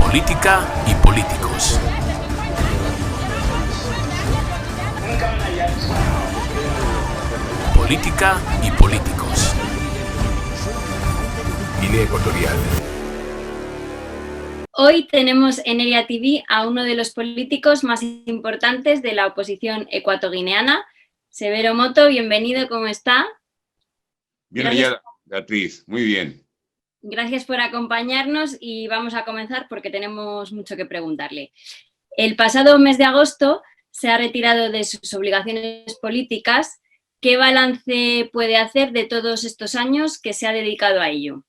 Política y políticos. Política y políticos. Guinea Ecuatorial. Hoy tenemos en Eria TV a uno de los políticos más importantes de la oposición ecuatoguineana, Severo Moto. Bienvenido, ¿cómo está? Bien hallada, Beatriz, muy bien. Gracias por acompañarnos y vamos a comenzar porque tenemos mucho que preguntarle. El pasado mes de agosto se ha retirado de sus obligaciones políticas. ¿Qué balance puede hacer de todos estos años que se ha dedicado a ello?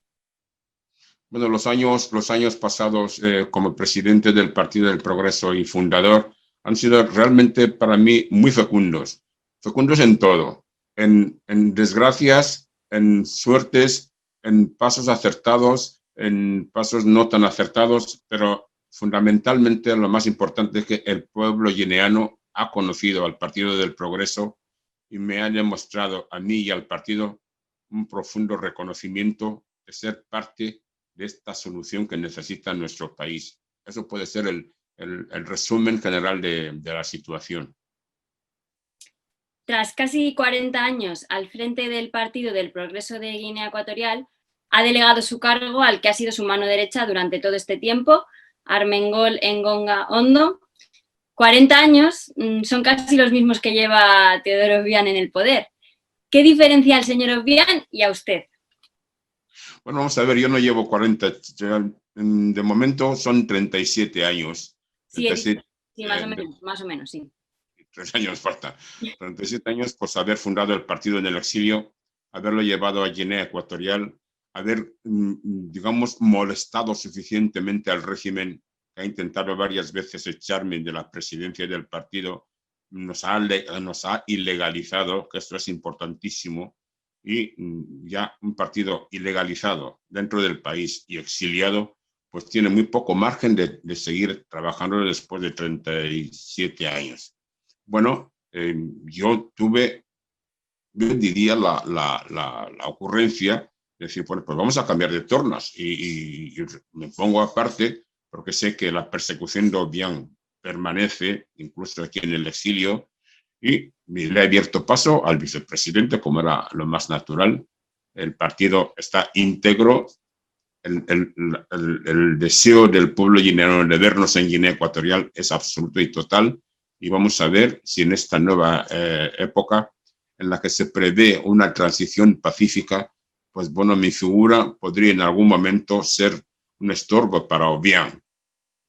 Bueno, los años pasados como presidente del Partido del Progreso y fundador han sido realmente para mí muy fecundos. Fecundos en todo, en desgracias, en suertes, en pasos acertados, en pasos no tan acertados, pero fundamentalmente lo más importante es que el pueblo guineano ha conocido al Partido del Progreso y me ha demostrado a mí y al partido un profundo reconocimiento de ser parte de esta solución que necesita nuestro país. Eso puede ser el resumen general de la situación. Tras casi 40 años al frente del Partido del Progreso de Guinea Ecuatorial, ha delegado su cargo al que ha sido su mano derecha durante todo este tiempo, Armengol Engonga Ondo. 40 años son casi los mismos que lleva Teodoro Obiang en el poder. ¿Qué diferencia al señor Obiang y a usted? Bueno, vamos a ver, yo no llevo 40, de momento son 37 años. Sí, 37, sí, más o menos, sí. 3 años falta. 37 años por haber fundado el partido en el exilio, haberlo llevado a Guinea Ecuatorial, haber, digamos, molestado suficientemente al régimen que ha intentado varias veces echarme de la presidencia del partido, nos ha ilegalizado, que esto es importantísimo, y ya un partido ilegalizado dentro del país y exiliado, pues tiene muy poco margen de seguir trabajando después de 37 años. Bueno, yo diría la ocurrencia de decir, bueno, pues vamos a cambiar de tornas y me pongo aparte porque sé que la persecución de Obiang permanece, incluso aquí en el exilio, y le he abierto paso al vicepresidente, como era lo más natural. El partido está íntegro. El deseo del pueblo guineano de vernos en Guinea Ecuatorial es absoluto y total. Y vamos a ver si en esta nueva época, en la que se prevé una transición pacífica, pues bueno, mi figura podría en algún momento ser un estorbo para Obiang.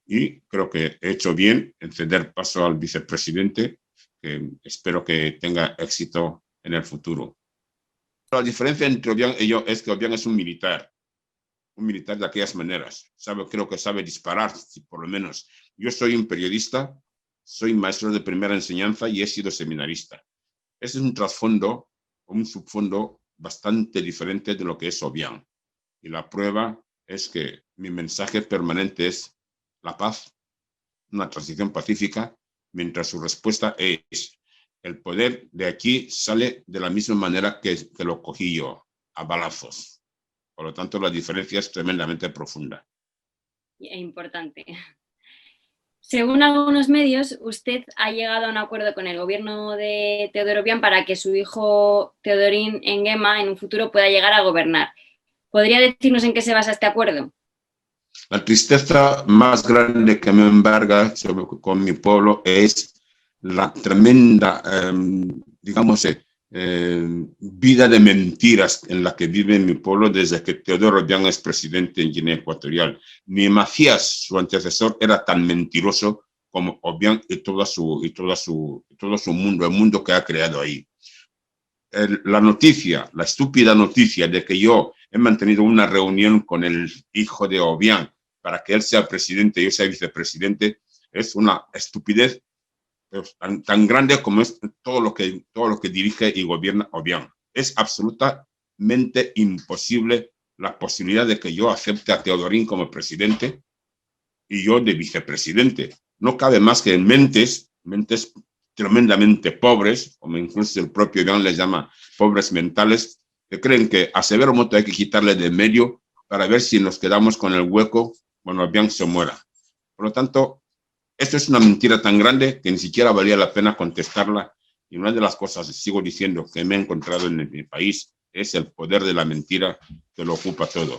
Y creo que he hecho bien en ceder paso al vicepresidente, que espero que tenga éxito en el futuro. La diferencia entre Obiang y yo es que Obiang es un militar de aquellas maneras. Creo que sabe disparar, por lo menos. Yo soy un periodista, soy maestro de primera enseñanza y he sido seminarista. Ese es un trasfondo, un subfondo bastante diferente de lo que es Obiang. Y la prueba es que mi mensaje permanente es la paz, una transición pacífica, mientras su respuesta es: el poder de aquí sale de la misma manera que lo cogí yo, a balazos. Por lo tanto, la diferencia es tremendamente profunda. E importante. Según algunos medios, usted ha llegado a un acuerdo con el gobierno de Teodoro Obiang para que su hijo Teodorín Nguema en un futuro pueda llegar a gobernar. ¿Podría decirnos en qué se basa este acuerdo? La tristeza más grande que me embarga con mi pueblo es la tremenda, digamos, vida de mentiras en la que vive mi pueblo desde que Teodoro Obiang es presidente en Guinea Ecuatorial. Ni Macías, su antecesor, era tan mentiroso como Obiang y todo su mundo, el mundo que ha creado ahí. La estúpida noticia de que yo he mantenido una reunión con el hijo de Obiang para que él sea presidente y yo sea vicepresidente, es una estupidez tan grande como es todo lo que dirige y gobierna Obiang. Es absolutamente imposible la posibilidad de que yo acepte a Teodorín como presidente y yo de vicepresidente. No cabe más que en mentes tremendamente pobres, como incluso el propio Obiang les llama pobres mentales, que creen que a Severo Moto hay que quitarle de medio para ver si nos quedamos con el hueco cuando Obiang se muera. Por lo tanto, esto es una mentira tan grande que ni siquiera valía la pena contestarla. Y una de las cosas, sigo diciendo, que me he encontrado en mi país es el poder de la mentira que lo ocupa todo.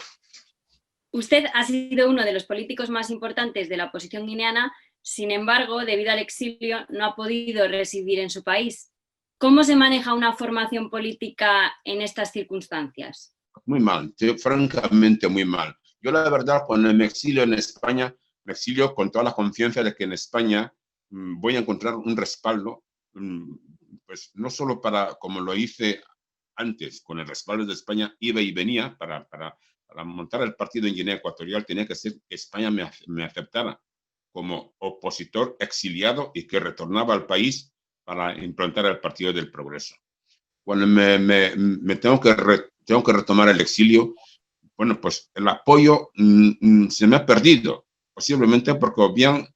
Usted ha sido uno de los políticos más importantes de la oposición guineana, sin embargo, debido al exilio, no ha podido residir en su país. ¿Cómo se maneja una formación política en estas circunstancias? Muy mal, francamente muy mal. Yo la verdad, cuando me exilio en España, me exilio con toda la confianza de que en España voy a encontrar un respaldo, pues no solo para, como lo hice antes, con el respaldo de España, iba y venía para montar el partido en Guinea Ecuatorial, tenía que ser que España me aceptara como opositor exiliado y que retornaba al país para implantar el Partido del Progreso. Cuando me tengo que retomar el exilio, bueno, pues el apoyo se me ha perdido, posiblemente porque bien,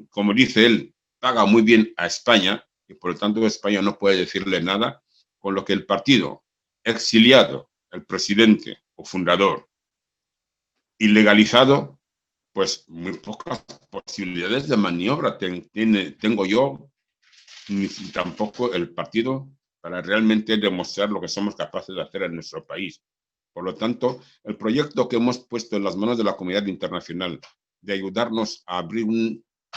como dice él, paga muy bien a España y por lo tanto España no puede decirle nada, con lo que el partido exiliado, el presidente o fundador, ilegalizado, pues muy pocas posibilidades de maniobra tengo yo, ni tampoco el partido, para realmente demostrar lo que somos capaces de hacer en nuestro país. Por lo tanto, el proyecto que hemos puesto en las manos de la comunidad internacional de ayudarnos a abrir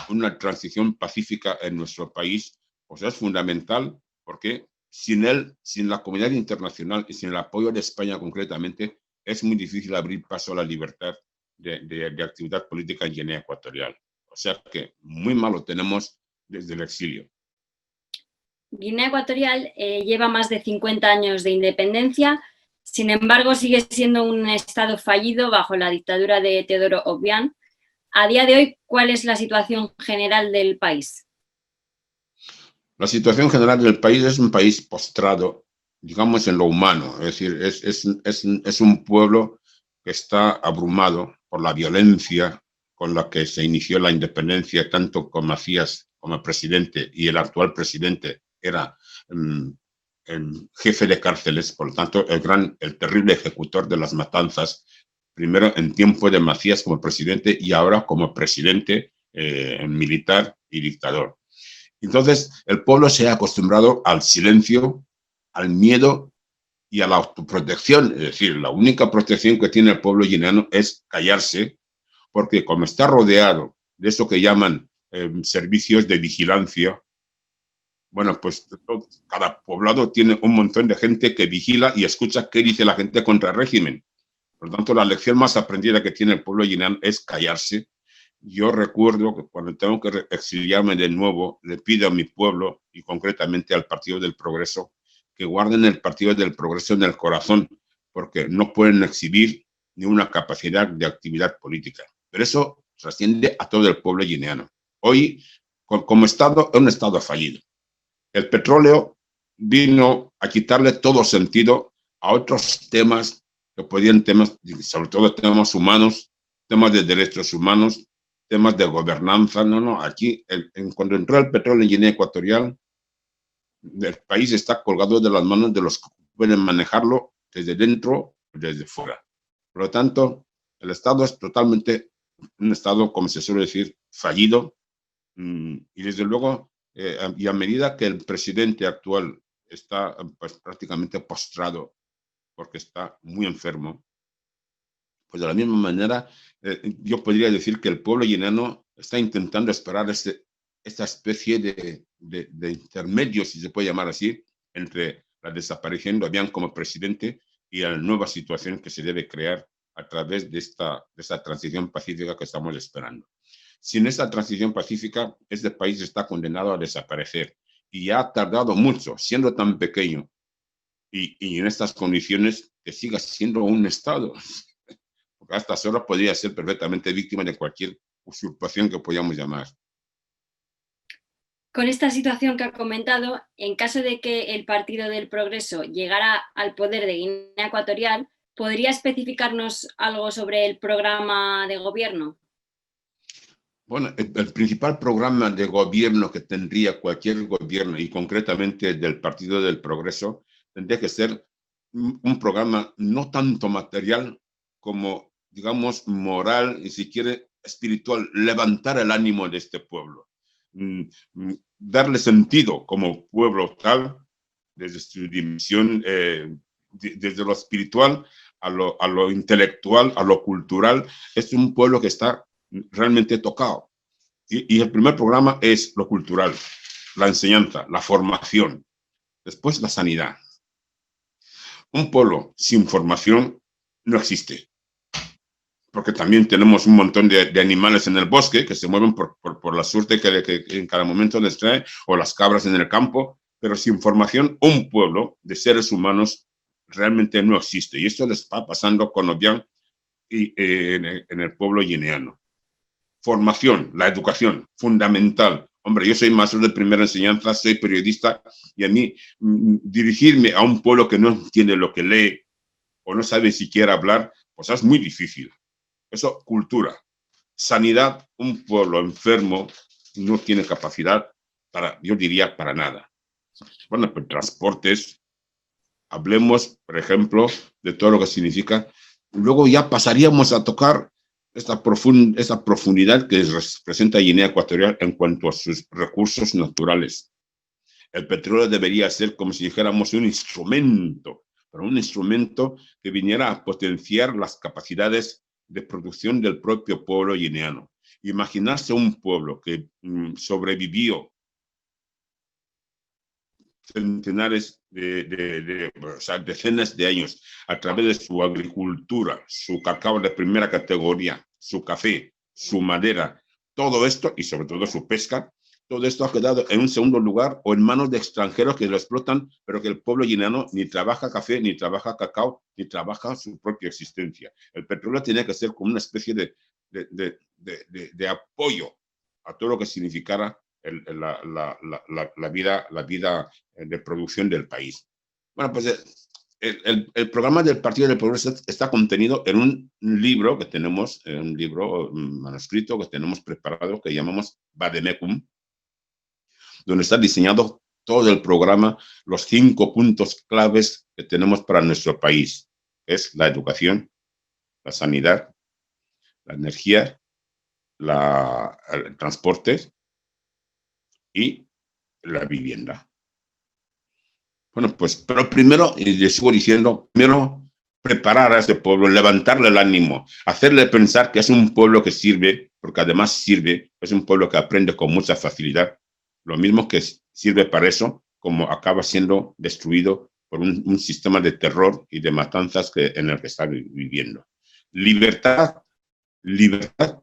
una transición pacífica en nuestro país, pues es fundamental, porque sin la comunidad internacional y sin el apoyo de España concretamente, es muy difícil abrir paso a la libertad de actividad política en Guinea Ecuatorial. O sea que muy mal lo tenemos desde el exilio. Guinea Ecuatorial lleva más de 50 años de independencia, sin embargo sigue siendo un estado fallido bajo la dictadura de Teodoro Obiang. A día de hoy, ¿cuál es la situación general del país? La situación general del país es un país postrado, digamos, en lo humano. Es decir, es un pueblo que está abrumado por la violencia con la que se inició la independencia, tanto con Macías como presidente, y el actual presidente era el jefe de cárceles, por lo tanto, el terrible ejecutor de las matanzas, primero en tiempo de Macías como presidente y ahora como presidente militar y dictador. Entonces, el pueblo se ha acostumbrado al silencio, al miedo y a la autoprotección. Es decir, la única protección que tiene el pueblo guineano es callarse, porque como está rodeado de eso que llaman servicios de vigilancia, bueno, pues cada poblado tiene un montón de gente que vigila y escucha qué dice la gente contra el régimen. Por lo tanto, la lección más aprendida que tiene el pueblo guineano es callarse. Yo recuerdo que cuando tengo que exiliarme de nuevo, le pido a mi pueblo y concretamente al Partido del Progreso que guarden el Partido del Progreso en el corazón, porque no pueden exhibir ni una capacidad de actividad política. Pero eso trasciende a todo el pueblo guineano. Hoy, como Estado, es un Estado fallido. El petróleo vino a quitarle todo sentido a otros temas que podían sobre todo temas humanos, temas de derechos humanos, temas de gobernanza. No, aquí, cuando entró el petróleo en Guinea Ecuatorial, el país está colgado de las manos de los que pueden manejarlo desde dentro y desde fuera. Por lo tanto, el Estado es totalmente un Estado, como se suele decir, fallido, y desde luego, y a medida que el presidente actual está pues, prácticamente postrado porque está muy enfermo, pues de la misma manera yo podría decir que el pueblo guineano está intentando esperar esta especie de intermedio, si se puede llamar así, entre la desaparición de Obiang como presidente y la nueva situación que se debe crear a través de esta transición pacífica que estamos esperando. Sin esta transición pacífica, este país está condenado a desaparecer y ya ha tardado mucho, siendo tan pequeño y en estas condiciones que siga siendo un Estado. Porque a estas horas podría ser perfectamente víctima de cualquier usurpación que podamos llamar. Con esta situación que ha comentado, en caso de que el Partido del Progreso llegara al poder de Guinea Ecuatorial, ¿podría especificarnos algo sobre el programa de gobierno? Bueno, el principal programa de gobierno que tendría cualquier gobierno, y concretamente del Partido del Progreso, tendría que ser un programa no tanto material como, digamos, moral y, si quiere, espiritual, levantar el ánimo de este pueblo, darle sentido como pueblo tal, desde su dimensión, desde lo espiritual a lo intelectual, a lo cultural. Es un pueblo que está realmente tocado. Y el primer programa es lo cultural, la enseñanza, la formación, después la sanidad. Un pueblo sin formación no existe, porque también tenemos un montón de animales en el bosque que se mueven por la suerte que en cada momento les trae, o las cabras en el campo, pero sin formación un pueblo de seres humanos realmente no existe. Y esto les está pasando con Obiang y en el pueblo guineano. Formación, la educación, fundamental. Hombre, yo soy maestro de primera enseñanza, soy periodista, y a mí dirigirme a un pueblo que no entiende lo que lee o no sabe siquiera hablar, pues es muy difícil. Eso, cultura. Sanidad, un pueblo enfermo no tiene capacidad para, yo diría, para nada. Bueno, pues transportes, hablemos, por ejemplo, de todo lo que significa. Luego ya pasaríamos a tocar esta profundidad que representa Guinea Ecuatorial en cuanto a sus recursos naturales. El petróleo debería ser como si dijéramos un instrumento, pero un instrumento que viniera a potenciar las capacidades de producción del propio pueblo guineano. Imaginarse un pueblo que sobrevivió centenares o sea, decenas de años a través de su agricultura, su cacao de primera categoría, su café, su madera, todo esto y sobre todo su pesca, todo esto ha quedado en un segundo lugar o en manos de extranjeros que lo explotan, pero que el pueblo guineano ni trabaja café, ni trabaja cacao, ni trabaja su propia existencia. El petróleo tiene que ser como una especie de apoyo a todo lo que significara la vida de producción del país. Bueno, pues el programa del Partido del Progreso está contenido en un libro que tenemos, un libro manuscrito que tenemos preparado, que llamamos Vademecum, donde está diseñado todo el programa, los 5 puntos claves que tenemos para nuestro país. Es la educación, la sanidad, la energía, el transporte y la vivienda. Bueno, pues, pero primero, y les sigo diciendo, primero preparar a ese pueblo, levantarle el ánimo, hacerle pensar que es un pueblo que sirve, porque además sirve, es un pueblo que aprende con mucha facilidad, lo mismo que sirve para eso, como acaba siendo destruido por un sistema de terror y de matanzas en el que está viviendo. Libertad, libertad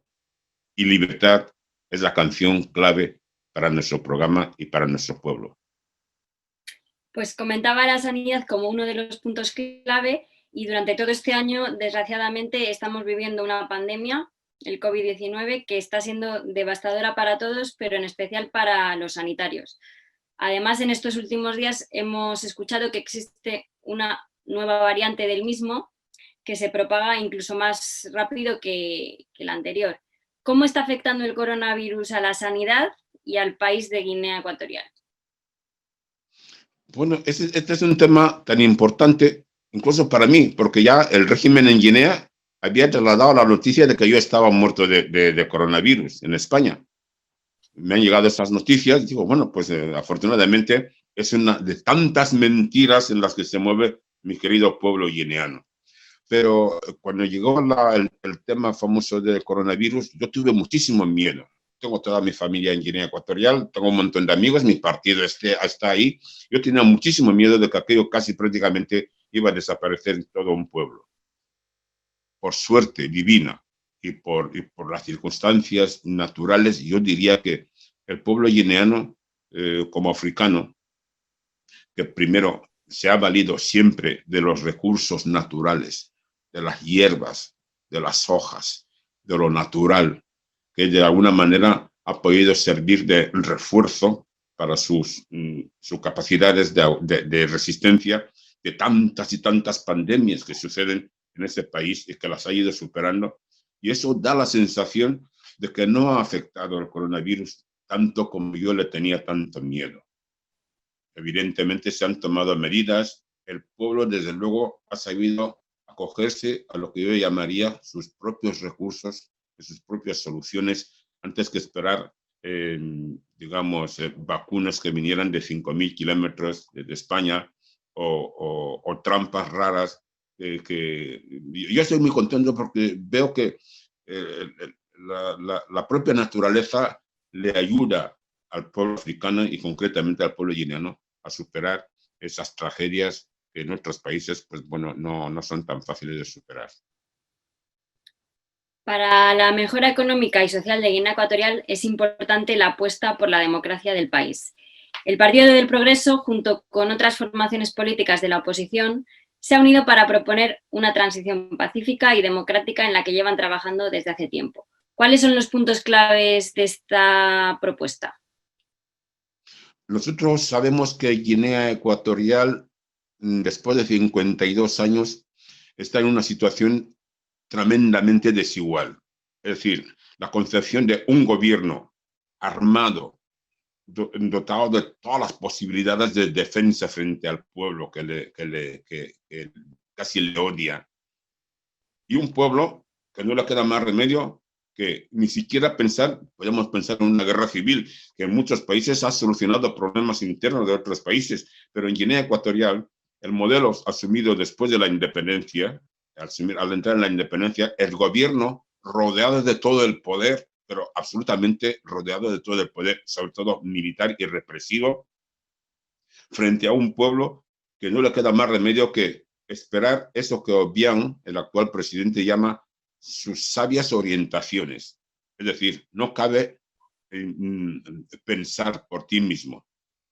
y libertad es la canción clave para nuestro programa y para nuestro pueblo. Pues comentaba la sanidad como uno de los puntos clave y durante todo este año, desgraciadamente, estamos viviendo una pandemia, el COVID-19, que está siendo devastadora para todos, pero en especial para los sanitarios. Además, en estos últimos días hemos escuchado que existe una nueva variante del mismo que se propaga incluso más rápido que la anterior. ¿Cómo está afectando el coronavirus a la sanidad y al país de Guinea Ecuatorial? Bueno, este es un tema tan importante, incluso para mí, porque ya el régimen en Guinea había trasladado la noticia de que yo estaba muerto de coronavirus en España. Me han llegado estas noticias y digo, bueno, pues afortunadamente es una de tantas mentiras en las que se mueve mi querido pueblo guineano. Pero cuando llegó el tema famoso del coronavirus, yo tuve muchísimo miedo. Tengo toda mi familia en Guinea Ecuatorial, tengo un montón de amigos, mi partido está ahí. Yo tenía muchísimo miedo de que aquello casi prácticamente iba a desaparecer en todo un pueblo. Por suerte divina y por las circunstancias naturales, yo diría que el pueblo guineano, como africano, que primero se ha valido siempre de los recursos naturales, de las hierbas, de las hojas, de lo natural, que de alguna manera ha podido servir de refuerzo para sus capacidades de resistencia de tantas y tantas pandemias que suceden en ese país y que las ha ido superando. Y eso da la sensación de que no ha afectado el coronavirus tanto como yo le tenía tanto miedo. Evidentemente se han tomado medidas, el pueblo desde luego ha sabido acogerse a lo que yo llamaría sus propios recursos de sus propias soluciones antes que esperar, digamos, vacunas que vinieran de 5.000 kilómetros de España o trampas raras. Yo estoy muy contento porque veo que la propia naturaleza le ayuda al pueblo africano y concretamente al pueblo guineano a superar esas tragedias que en otros países, pues bueno, no son tan fáciles de superar. Para la mejora económica y social de Guinea Ecuatorial es importante la apuesta por la democracia del país. El Partido del Progreso, junto con otras formaciones políticas de la oposición, se ha unido para proponer una transición pacífica y democrática en la que llevan trabajando desde hace tiempo. ¿Cuáles son los puntos claves de esta propuesta? Nosotros sabemos que Guinea Ecuatorial, después de 52 años, está en una situación tremendamente desigual. Es decir, la concepción de un gobierno armado, dotado de todas las posibilidades de defensa frente al pueblo que casi le odia, y un pueblo que no le queda más remedio que ni siquiera podemos pensar en una guerra civil, que en muchos países ha solucionado problemas internos de otros países, pero en Guinea Ecuatorial, el modelo asumido después de la independencia, al entrar en la independencia, el gobierno rodeado de todo el poder, pero absolutamente rodeado de todo el poder, sobre todo militar y represivo, frente a un pueblo que no le queda más remedio que esperar eso que Obiang, el actual presidente, llama sus sabias orientaciones. Es decir, no cabe pensar por ti mismo,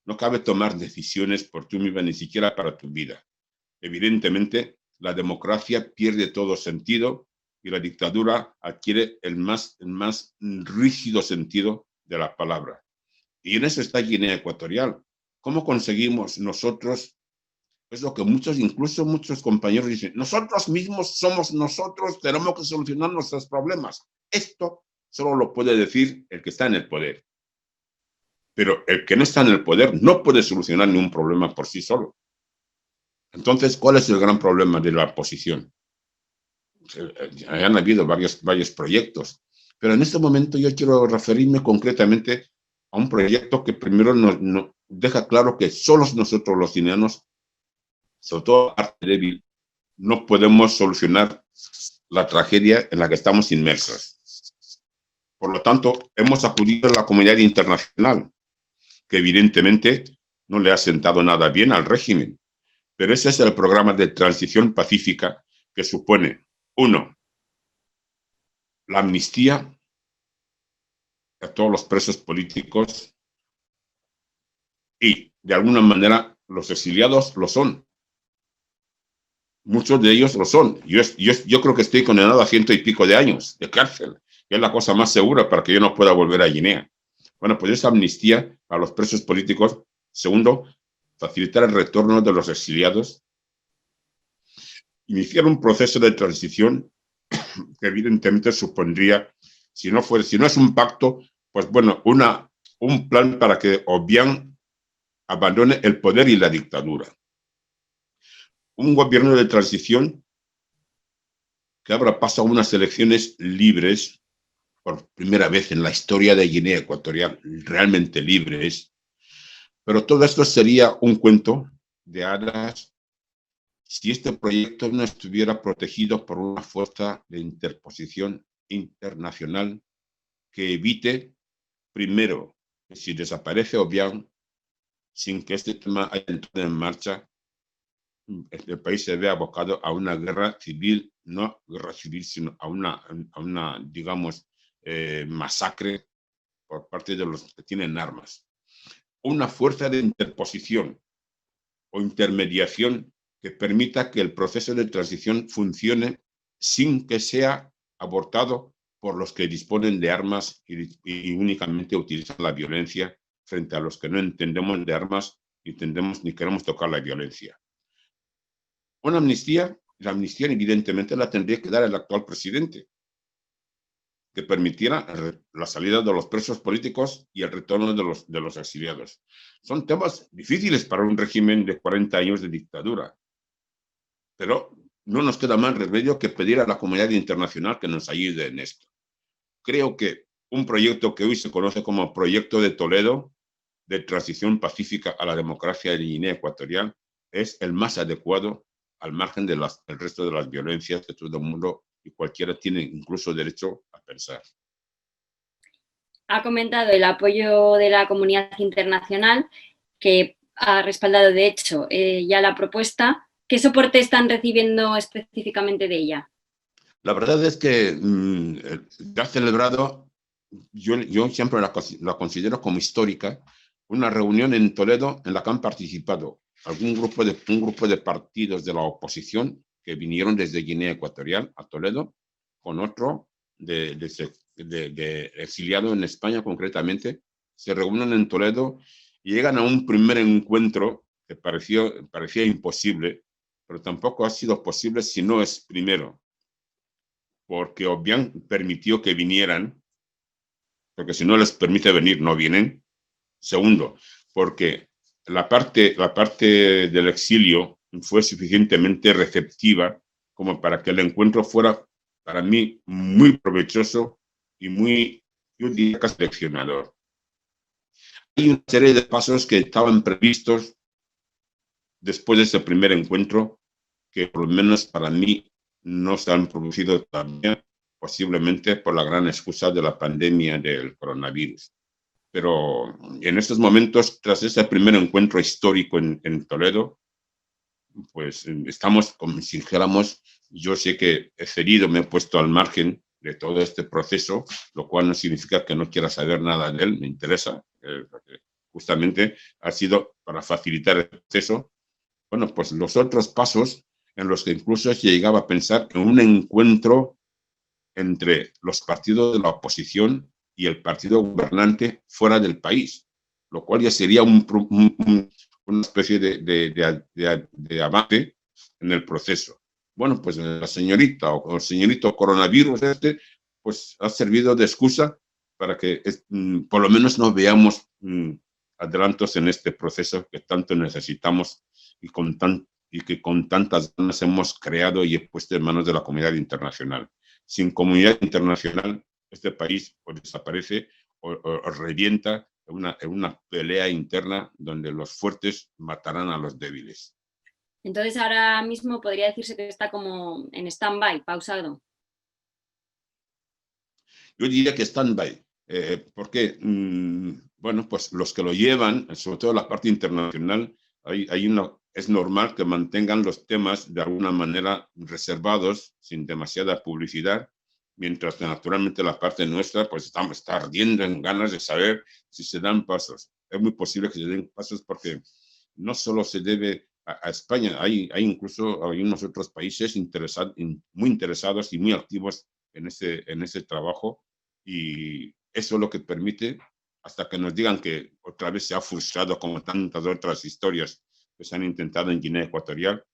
no cabe tomar decisiones por ti misma, ni siquiera para tu vida. Evidentemente, la democracia pierde todo sentido y la dictadura adquiere el más rígido sentido de la palabra. Y en eso está Guinea Ecuatorial. ¿Cómo conseguimos nosotros? Es lo que incluso muchos compañeros dicen, nosotros mismos somos nosotros, tenemos que solucionar nuestros problemas. Esto solo lo puede decir el que está en el poder. Pero el que no está en el poder no puede solucionar ningún problema por sí solo. Entonces, ¿cuál es el gran problema de la oposición? Han habido varios proyectos, pero en este momento yo quiero referirme concretamente a un proyecto que primero nos deja claro que solos nosotros los guineanos, sobre todo parte débil, no podemos solucionar la tragedia en la que estamos inmersos. Por lo tanto, hemos acudido a la comunidad internacional, que evidentemente no le ha sentado nada bien al régimen. Pero ese es el programa de transición pacífica que supone, 1, la amnistía a todos los presos políticos y, de alguna manera, los exiliados lo son. Muchos de ellos lo son. Yo creo que estoy condenado a 100 y pico de años de cárcel, que es la cosa más segura para que yo no pueda volver a Guinea. Bueno, pues esa amnistía a los presos políticos. 2, facilitar el retorno de los exiliados. Iniciar un proceso de transición que evidentemente supondría, si no es un pacto, pues bueno, un plan para que Obiang abandone el poder y la dictadura. Un gobierno de transición que abra paso a unas elecciones libres, por primera vez en la historia de Guinea Ecuatorial, realmente libres. Pero todo esto sería un cuento de hadas si este proyecto no estuviera protegido por una fuerza de interposición internacional que evite, primero, que si desaparece Obiang, sin que este tema haya entrado en marcha, el país se ve abocado a una guerra civil, no guerra civil, sino a una digamos, masacre por parte de los que tienen armas. Una fuerza de interposición o intermediación que permita que el proceso de transición funcione sin que sea abortado por los que disponen de armas y únicamente utilizan la violencia frente a los que no entendemos de armas ni queremos tocar la violencia. Una amnistía, la amnistía evidentemente la tendría que dar el actual presidente, que permitiera la salida de los presos políticos y el retorno de los exiliados. Son temas difíciles para un régimen de 40 años de dictadura, pero no nos queda más remedio que pedir a la comunidad internacional que nos ayude en esto. creo que un proyecto que hoy se conoce como Proyecto de Toledo, de transición pacífica a la democracia de Guinea Ecuatorial, es el más adecuado al margen del resto de las violencias que todo el mundo y cualquiera tiene incluso derecho a pensar. Ha comentado el apoyo de la comunidad internacional, que ha respaldado, de hecho, ya la propuesta. ¿Qué soporte están recibiendo específicamente de ella? La verdad es que ha celebrado, yo siempre la considero como histórica, una reunión en Toledo en la que han participado un grupo de partidos de la oposición que vinieron desde Guinea Ecuatorial a Toledo, con otro de exiliado en España concretamente, se reúnen en Toledo y llegan a un primer encuentro que parecía imposible, pero tampoco ha sido posible si no es primero, porque Obiang permitió que vinieran, porque si no les permite venir, no vienen. Segundo, porque la parte del exilio fue suficientemente receptiva como para que el encuentro fuera, para mí, muy provechoso y muy, yo diría, que seleccionador. Hay una serie de pasos que estaban previstos después de ese primer encuentro que, por lo menos para mí, no se han producido todavía, posiblemente por la gran excusa de la pandemia del coronavirus. Pero en estos momentos, tras ese primer encuentro histórico en Toledo, pues estamos, como si dijéramos, yo sé que he cedido, me he puesto al margen de todo este proceso, lo cual no significa que no quiera saber nada de él, me interesa, porque justamente ha sido para facilitar el proceso. Bueno, pues los otros pasos en los que incluso se llegaba a pensar en un encuentro entre los partidos de la oposición y el partido gobernante fuera del país, lo cual ya sería una especie de avance en el proceso. Bueno, pues la señorita o el señorito coronavirus pues ha servido de excusa para que por lo menos no veamos adelantos en este proceso que tanto necesitamos y que con tantas ganas hemos creado y puesto en manos de la comunidad internacional. Sin comunidad internacional, este país o desaparece o revienta en una pelea interna donde los fuertes matarán a los débiles. Entonces, ahora mismo podría decirse que está como en stand-by, pausado. Yo diría que stand-by, porque, bueno, pues los que lo llevan, sobre todo la parte internacional, es normal que mantengan los temas de alguna manera reservados, sin demasiada publicidad, mientras que naturalmente la parte nuestra pues está ardiendo en ganas de saber si se dan pasos. Es muy posible que se den pasos porque no solo se debe a España, hay unos otros países muy interesados y muy activos en ese trabajo, y eso es lo que permite, hasta que nos digan que otra vez se ha frustrado como tantas otras historias que se han intentado en Guinea Ecuatorial,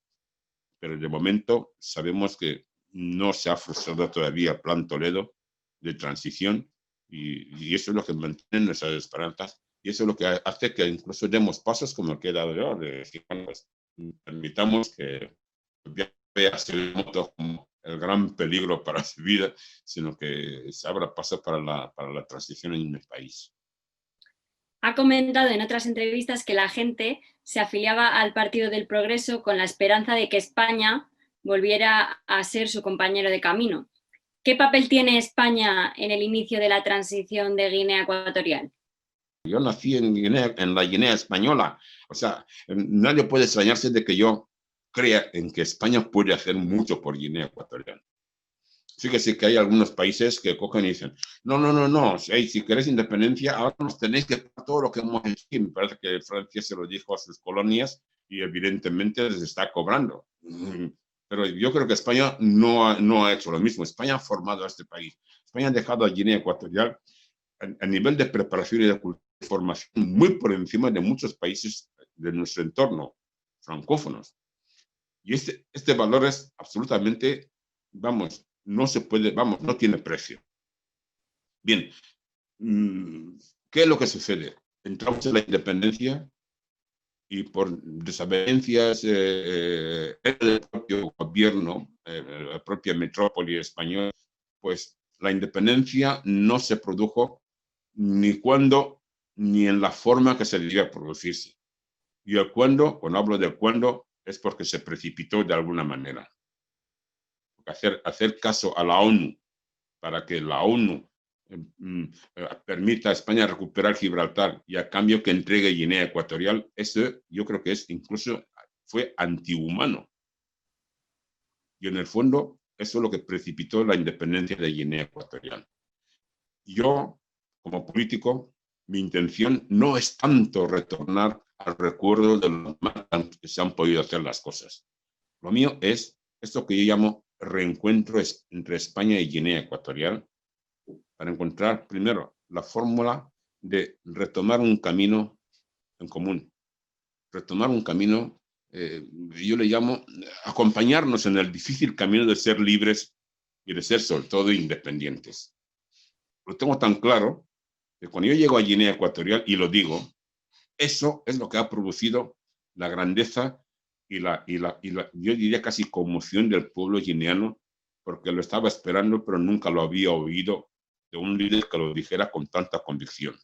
pero de momento sabemos que no se ha frustrado todavía el Plan Toledo de transición, y eso es lo que mantiene nuestras esperanzas, y eso es lo que hace que incluso demos pasos como el que he dado yo, de decir, pues, permitamos que vea el moto como el gran peligro para su vida, sino que se abra paso para la transición en el país. Ha comentado en otras entrevistas que la gente se afiliaba al Partido del Progreso con la esperanza de que España volviera a ser su compañero de camino. ¿Qué papel tiene España en el inicio de la transición de Guinea Ecuatorial? Yo nací en la Guinea española, o sea, nadie puede extrañarse de que yo crea en que España puede hacer mucho por Guinea Ecuatorial. Fíjese que hay algunos países que cogen y dicen, no, hey, si queréis independencia, ahora nos tenéis que pagar todo lo que hemos hecho. Y me parece que Francia se lo dijo a sus colonias y evidentemente les está cobrando. Pero yo creo que España no ha hecho lo mismo. España ha formado a este país. España ha dejado a Guinea Ecuatorial a nivel de preparación y de formación muy por encima de muchos países de nuestro entorno francófonos. Y este valor es absolutamente, no tiene precio. Bien, ¿qué es lo que sucede? Entramos en la independencia y por desavenencias el propio gobierno, la propia metrópoli española, pues la independencia no se produjo ni cuándo, ni en la forma que se debía producirse. Y el cuándo, cuando hablo del cuándo, es porque se precipitó de alguna manera. Hacer caso a la ONU para que la ONU permita a España recuperar Gibraltar y a cambio que entregue Guinea Ecuatorial, eso yo creo que fue antihumano. Y en el fondo, eso es lo que precipitó la independencia de Guinea Ecuatorial. Yo, como político, mi intención no es tanto retornar al recuerdo de los más que se han podido hacer las cosas. Lo mío es esto que yo llamo reencuentro entre España y Guinea Ecuatorial, para encontrar primero la fórmula de retomar un camino en común, retomar un camino, yo le llamo acompañarnos en el difícil camino de ser libres y de ser sobre todo independientes. Lo tengo tan claro que cuando yo llego a Guinea Ecuatorial, y lo digo, eso es lo que ha producido la grandeza y yo diría casi conmoción del pueblo guineano, porque lo estaba esperando, pero nunca lo había oído de un líder que lo dijera con tanta convicción.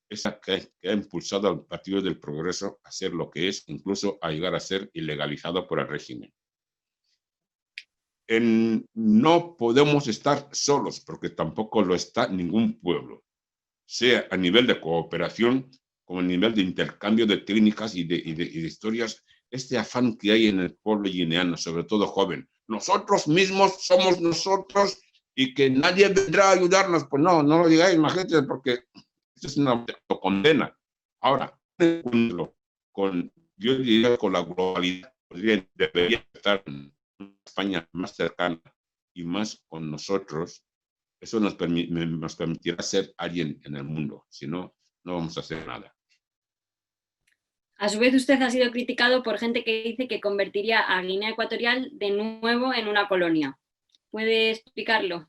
Esa que ha impulsado al Partido del Progreso a ser lo que es, incluso a llegar a ser ilegalizado por el régimen. No podemos estar solos, porque tampoco lo está ningún pueblo, sea a nivel de cooperación, como a nivel de intercambio de técnicas y de historias. Este afán que hay en el pueblo guineano, sobre todo joven, nosotros mismos somos nosotros y que nadie vendrá a ayudarnos, pues no lo digáis, imagínate, porque esto es una condena. Ahora, yo diría con la globalidad, debería estar en España más cercana y más con nosotros. Eso nos permitirá ser alguien en el mundo, si no, no vamos a hacer nada. A su vez, usted ha sido criticado por gente que dice que convertiría a Guinea Ecuatorial de nuevo en una colonia. ¿Puede explicarlo?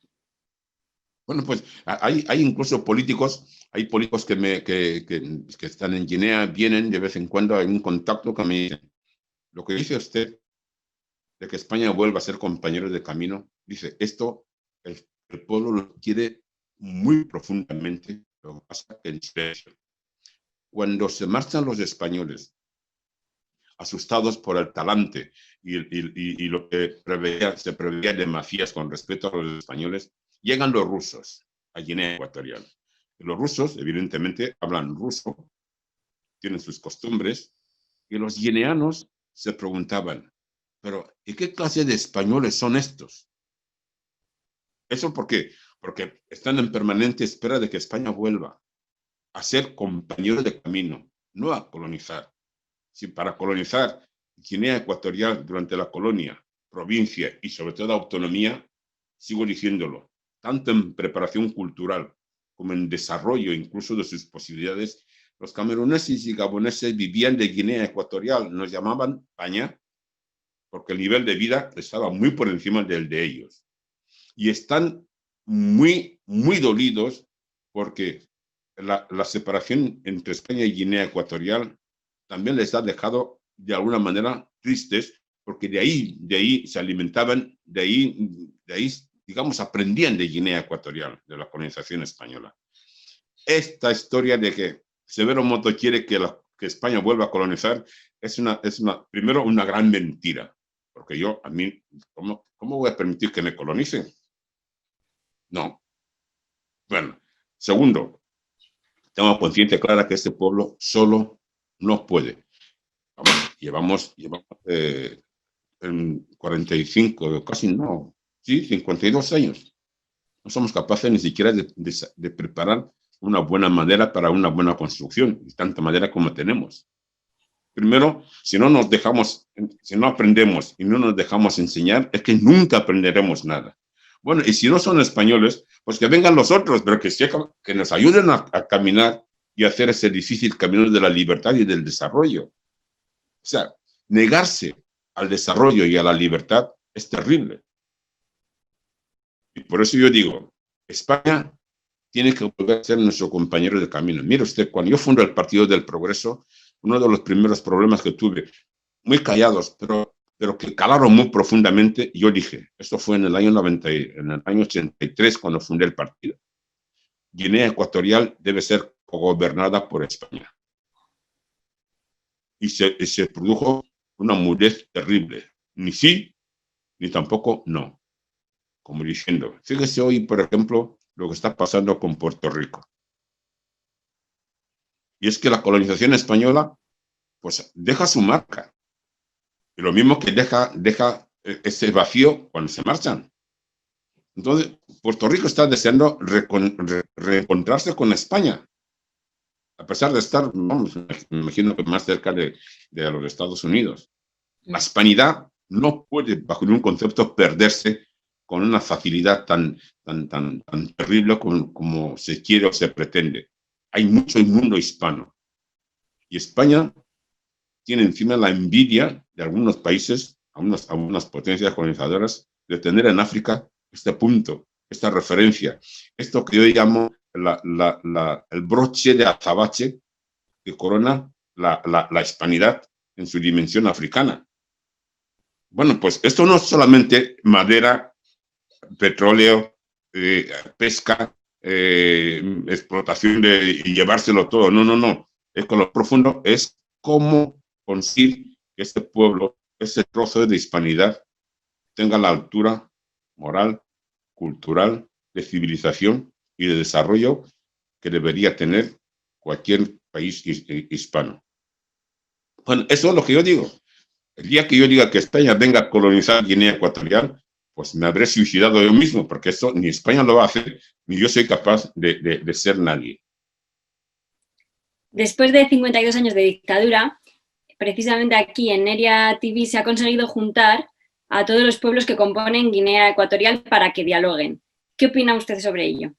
Bueno, pues hay incluso políticos, que están en Guinea, vienen de vez en cuando, hay un contacto que me dicen, lo que dice usted de que España vuelva a ser compañero de camino, dice, esto el pueblo lo quiere muy profundamente, lo que pasa es que en silencio. Cuando se marchan los españoles, asustados por el talante y lo que se preveía de Macías con respecto a los españoles, llegan los rusos a Guinea Ecuatorial. Los rusos, evidentemente, hablan ruso, tienen sus costumbres, y los guineanos se preguntaban, pero ¿y qué clase de españoles son estos? ¿Eso por qué? Porque están en permanente espera de que España vuelva a ser compañero de camino, no a colonizar. Si para colonizar Guinea Ecuatorial durante la colonia, provincia y sobre todo autonomía, sigo diciéndolo, tanto en preparación cultural como en desarrollo incluso de sus posibilidades, los cameruneses y gaboneses vivían de Guinea Ecuatorial, nos llamaban España, porque el nivel de vida estaba muy por encima del de ellos. Y están muy, muy dolidos porque la separación entre España y Guinea Ecuatorial también les ha dejado de alguna manera tristes, porque de ahí se alimentaban, de ahí, digamos, aprendían de Guinea Ecuatorial, de la colonización española. Esta historia de que Severo Moto quiere que España vuelva a colonizar es primero una gran mentira, porque ¿cómo voy a permitir que me colonicen? No. Bueno, segundo, tengo conciencia clara que este pueblo solo no puede. Llevamos 45, casi no, sí, 52 años. No somos capaces ni siquiera de preparar una buena madera para una buena construcción, y tanta madera como tenemos. Primero, si no aprendemos y no nos dejamos enseñar, es que nunca aprenderemos nada. Bueno, y si no son españoles, pues que vengan los otros, pero que nos ayuden a caminar y hacer ese difícil camino de la libertad y del desarrollo. O sea, negarse al desarrollo y a la libertad es terrible. Y por eso yo digo, España tiene que volver a ser nuestro compañero de camino. Mire usted, cuando yo fundé el Partido del Progreso, uno de los primeros problemas que tuve, muy callados, pero pero que calaron muy profundamente. Yo dije, esto fue en el año 90, en el año 83, cuando fundé el partido. Guinea Ecuatorial debe ser gobernada por España. Y se produjo una mudez terrible. Ni sí, ni tampoco no. Como diciendo, fíjese hoy, por ejemplo, lo que está pasando con Puerto Rico. Y es que la colonización española, pues, deja su marca. Y lo mismo que deja ese vacío cuando se marchan. Entonces, Puerto Rico está deseando reencontrarse con España. A pesar de estar, vamos, me imagino que más cerca de los Estados Unidos. La hispanidad no puede, bajo ningún concepto, perderse con una facilidad tan terrible como se quiere o se pretende. Hay mucho mundo hispano. Y España tiene encima la envidia de algunos países, algunas potencias colonizadoras, de tener en África este punto, esta referencia, esto que yo llamo el broche de azabache que corona la hispanidad en su dimensión africana. Bueno, pues esto no es solamente madera, petróleo, pesca, explotación y llevárselo todo. No. Es con lo profundo, es cómo conseguir que este pueblo, ese trozo de hispanidad, tenga la altura moral, cultural, de civilización y de desarrollo que debería tener cualquier país hispano. Bueno, eso es lo que yo digo. El día que yo diga que España venga a colonizar Guinea Ecuatorial, pues me habré suicidado yo mismo, porque eso ni España lo va a hacer, ni yo soy capaz de ser nadie. Después de 52 años de dictadura, precisamente aquí en Neria TV se ha conseguido juntar a todos los pueblos que componen Guinea Ecuatorial para que dialoguen. ¿Qué opina usted sobre ello?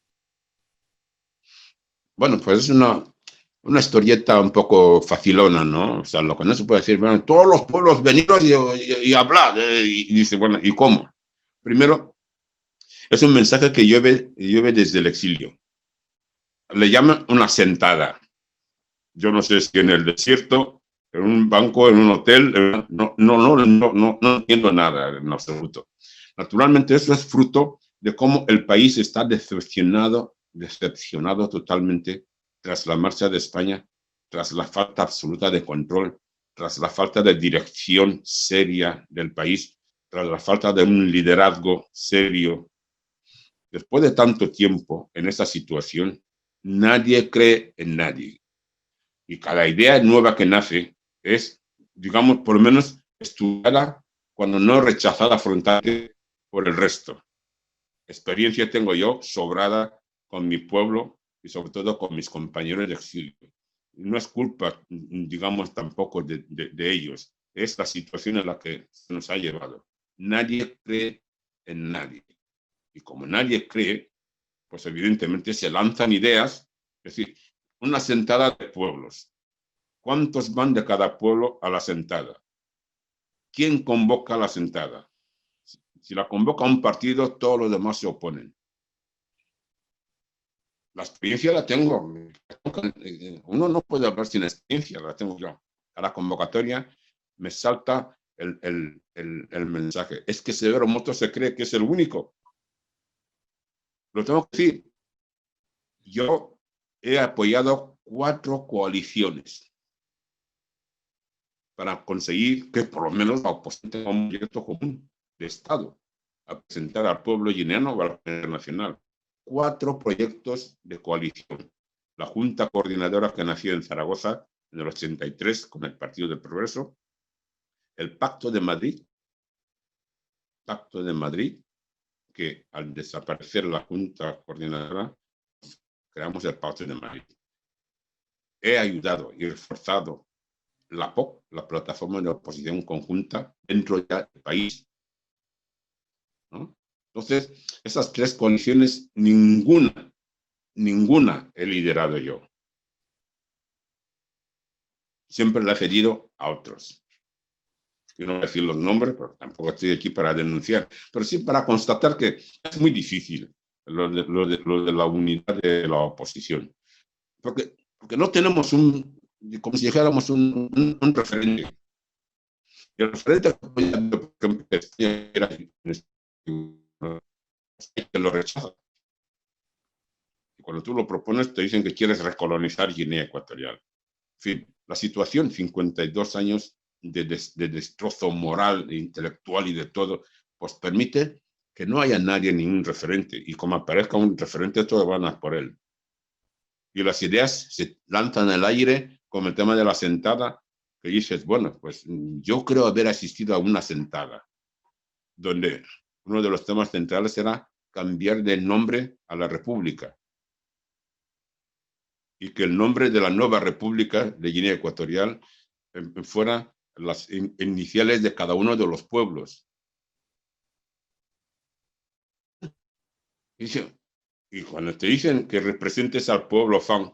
Bueno, pues es una historieta un poco facilona, ¿no? O sea, lo que no se puede decir, bueno, todos los pueblos venidos y hablar, y dice, bueno, ¿y cómo? Primero, es un mensaje que llueve desde el exilio. Le llaman una sentada. Yo no sé si en el desierto, en un banco, en un hotel, no entiendo nada en absoluto. Naturalmente, eso es fruto de cómo el país está decepcionado totalmente tras la marcha de España, tras la falta absoluta de control, tras la falta de dirección seria del país, tras la falta de un liderazgo serio. Después de tanto tiempo en esa situación, nadie cree en nadie. Y cada idea nueva que nace es, digamos, por lo menos estudiada, cuando no rechazada frontalmente por el resto. Experiencia tengo yo sobrada con mi pueblo y sobre todo con mis compañeros de exilio. No es culpa, digamos, tampoco de ellos. Es la situación en la que se nos ha llevado. Nadie cree en nadie. Y como nadie cree, pues evidentemente se lanzan ideas, es decir, una sentada de pueblos. ¿Cuántos van de cada pueblo a la sentada? ¿Quién convoca la sentada? Si la convoca un partido, todos los demás se oponen. La experiencia la tengo. Uno no puede hablar sin experiencia, la tengo yo. A la convocatoria me salta el mensaje. Es que Severo Motos se cree que es el único. Lo tengo que decir. Yo he apoyado 4 coaliciones para conseguir que por lo menos la oposición tenga un proyecto común de Estado a presentar al pueblo guineano o al internacional. 4 proyectos de coalición. La Junta Coordinadora que nació en Zaragoza en el 83 con el Partido del Progreso, el Pacto de Madrid, que al desaparecer la Junta Coordinadora, creamos el Pacto de Madrid. He ayudado y reforzado la POC, la Plataforma de Oposición Conjunta, dentro ya del país, ¿no? Entonces, esas 3 coaliciones, ninguna he liderado yo. Siempre la he cedido a otros. Yo no voy a decir los nombres, pero tampoco estoy aquí para denunciar, pero sí para constatar que es muy difícil lo de la unidad de la oposición. Porque no tenemos como si dijéramos un referente. Y el referente era que lo rechaza. Y cuando tú lo propones, te dicen que quieres recolonizar Guinea Ecuatorial. En fin, la situación, 52 años de destrozo moral, intelectual y de todo, pues permite que no haya nadie, ningún referente. Y como aparezca un referente, todos van a por él. Y las ideas se lanzan al aire, como el tema de la sentada, que dices, bueno, pues yo creo haber asistido a una sentada, donde uno de los temas centrales era cambiar de nombre a la República. Y que el nombre de la nueva República de Guinea Ecuatorial fuera las iniciales de cada uno de los pueblos. Y cuando te dicen que representes al pueblo Fang,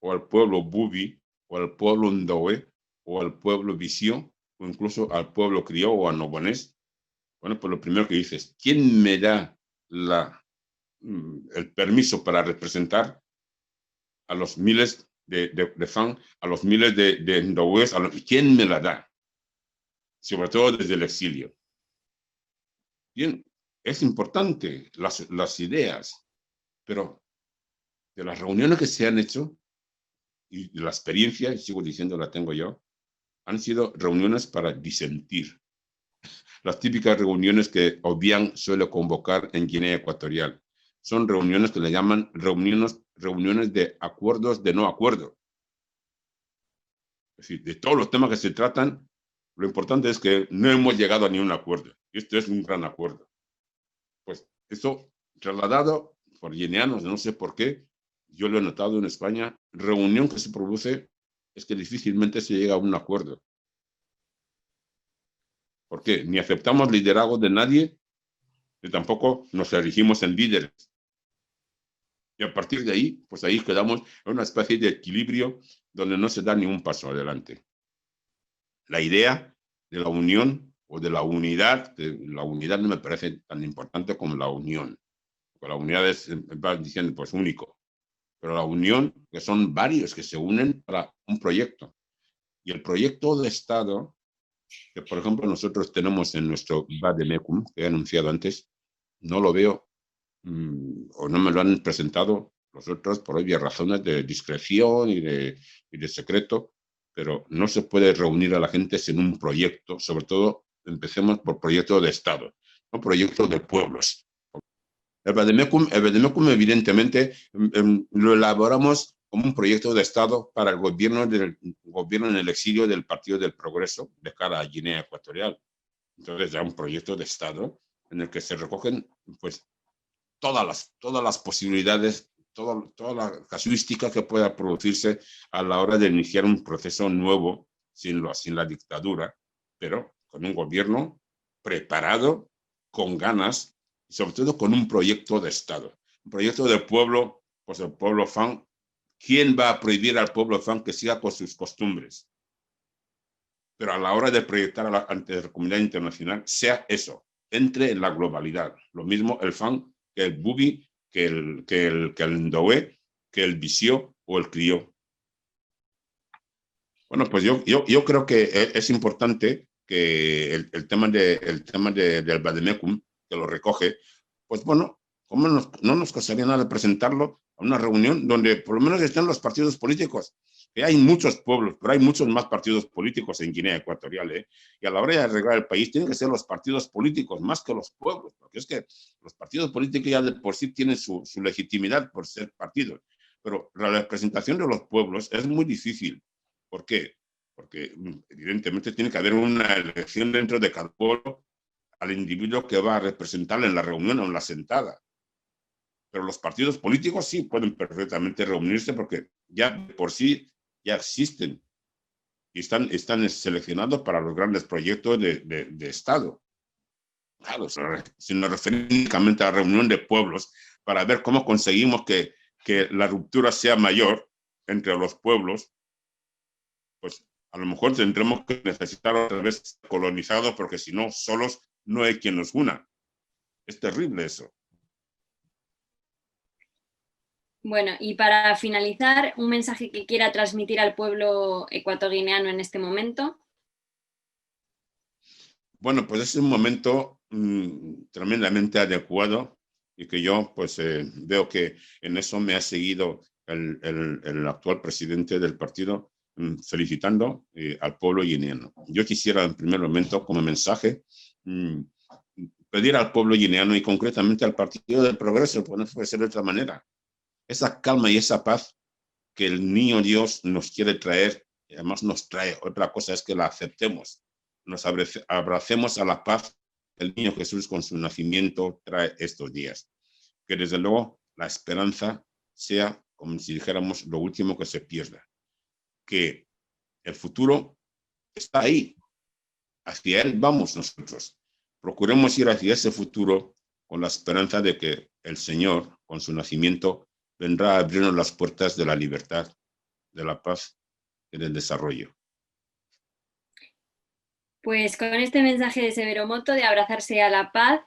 o al pueblo Bubi, o al pueblo Ndowe, o al pueblo Visio, o incluso al pueblo Crió o Anobonés, bueno, pues lo primero que dices, ¿quién me da el permiso para representar a los miles de Fang, a los miles de Ndowes? ¿Quién me la da? Sobre todo desde el exilio. Bien, es importante las ideas, pero de las reuniones que se han hecho, y de la experiencia, y sigo diciendo, la tengo yo, han sido reuniones para disentir. Las típicas reuniones que Obiang suele convocar en Guinea Ecuatorial. Son reuniones que le llaman reuniones de acuerdos de no acuerdo. Es decir, de todos los temas que se tratan, lo importante es que no hemos llegado a ningún acuerdo. Y esto es un gran acuerdo. Pues esto trasladado por guineanos, no sé por qué, yo lo he notado en España, reunión que se produce es que difícilmente se llega a un acuerdo. ¿Por qué? Ni aceptamos liderazgo de nadie, ni tampoco nos erigimos en líderes. Y a partir de ahí, pues ahí quedamos en una especie de equilibrio donde no se da ni un paso adelante. La idea de la unión o de la unidad no me parece tan importante como la unión. Porque la unidad es, vas diciendo, pues único. Pero la unión, que son varios que se unen para un proyecto. Y el proyecto de Estado, que por ejemplo nosotros tenemos en nuestro Vademecum, que he anunciado antes, no lo veo o no me lo han presentado los otros por obvias razones de discreción y de secreto, pero no se puede reunir a la gente sin un proyecto, sobre todo empecemos por proyecto de Estado, no proyecto de pueblos. El Vademecum evidentemente lo elaboramos como un proyecto de Estado para el gobierno en el exilio del Partido del Progreso de cara a Guinea Ecuatorial. Entonces ya un proyecto de Estado en el que se recogen pues todas las posibilidades, toda la casuística que pueda producirse a la hora de iniciar un proceso nuevo sin la dictadura, pero con un gobierno preparado, con ganas, y sobre todo con un proyecto de Estado. Un proyecto del pueblo, pues el pueblo Fang. ¿Quién va a prohibir al pueblo Fang que siga con sus costumbres? Pero a la hora de proyectar ante la comunidad internacional, sea eso, entre en la globalidad. Lo mismo el Fang que el Bubi, que el Ndowe, que el Visio o el Crió. Bueno, pues yo creo que es importante que el tema del Vademecum, que lo recoge, pues bueno, ¿cómo no nos costaría nada presentarlo a una reunión donde por lo menos estén los partidos políticos? Que hay muchos pueblos, pero hay muchos más partidos políticos en Guinea Ecuatorial, y a la hora de arreglar el país tienen que ser los partidos políticos más que los pueblos, porque es que los partidos políticos ya de por sí tienen su legitimidad por ser partidos, pero la representación de los pueblos es muy difícil. ¿Por qué? Porque evidentemente tiene que haber una elección dentro de cada pueblo al individuo que va a representar en la reunión o en la sentada. Pero los partidos políticos sí pueden perfectamente reunirse porque ya por sí ya existen y están seleccionados para los grandes proyectos de Estado. Claro, si nos referimos únicamente a la reunión de pueblos para ver cómo conseguimos que la ruptura sea mayor entre los pueblos, pues a lo mejor tendremos que necesitar otra vez colonizados porque si no, solos no hay quien nos una. Es terrible eso. Bueno, y para finalizar, un mensaje que quiera transmitir al pueblo ecuatoguineano en este momento. Bueno, pues es un momento tremendamente adecuado y que yo pues veo que en eso me ha seguido el actual presidente del partido felicitando al pueblo guineano. Yo quisiera en primer momento como mensaje pedir al pueblo guineano y concretamente al Partido del Progreso, pues no puede ser de otra manera, esa calma y esa paz que el niño Dios nos quiere traer, y además nos trae. Otra cosa es que la aceptemos, nos abracemos a la paz que el niño Jesús con su nacimiento trae estos días. Que desde luego la esperanza sea, como si dijéramos, lo último que se pierda. Que el futuro está ahí, hacia él vamos nosotros. Procuremos ir hacia ese futuro con la esperanza de que el Señor, con su nacimiento, vendrá a abrirnos las puertas de la libertad, de la paz y del desarrollo. Pues con este mensaje de Severo Moto de abrazarse a la paz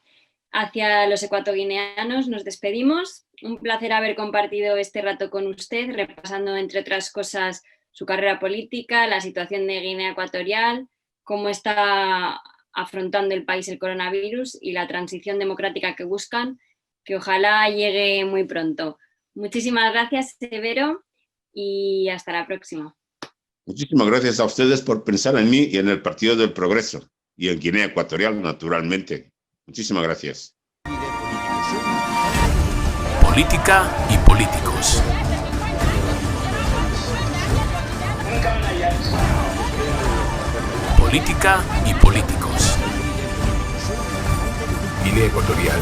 hacia los ecuatoguineanos nos despedimos. Un placer haber compartido este rato con usted, repasando entre otras cosas su carrera política, la situación de Guinea Ecuatorial, cómo está afrontando el país el coronavirus y la transición democrática que buscan, que ojalá llegue muy pronto. Muchísimas gracias, Severo, y hasta la próxima. Muchísimas gracias a ustedes por pensar en mí y en el Partido del Progreso y en Guinea Ecuatorial, naturalmente. Muchísimas gracias. Política y políticos. Política y políticos. Guinea Ecuatorial.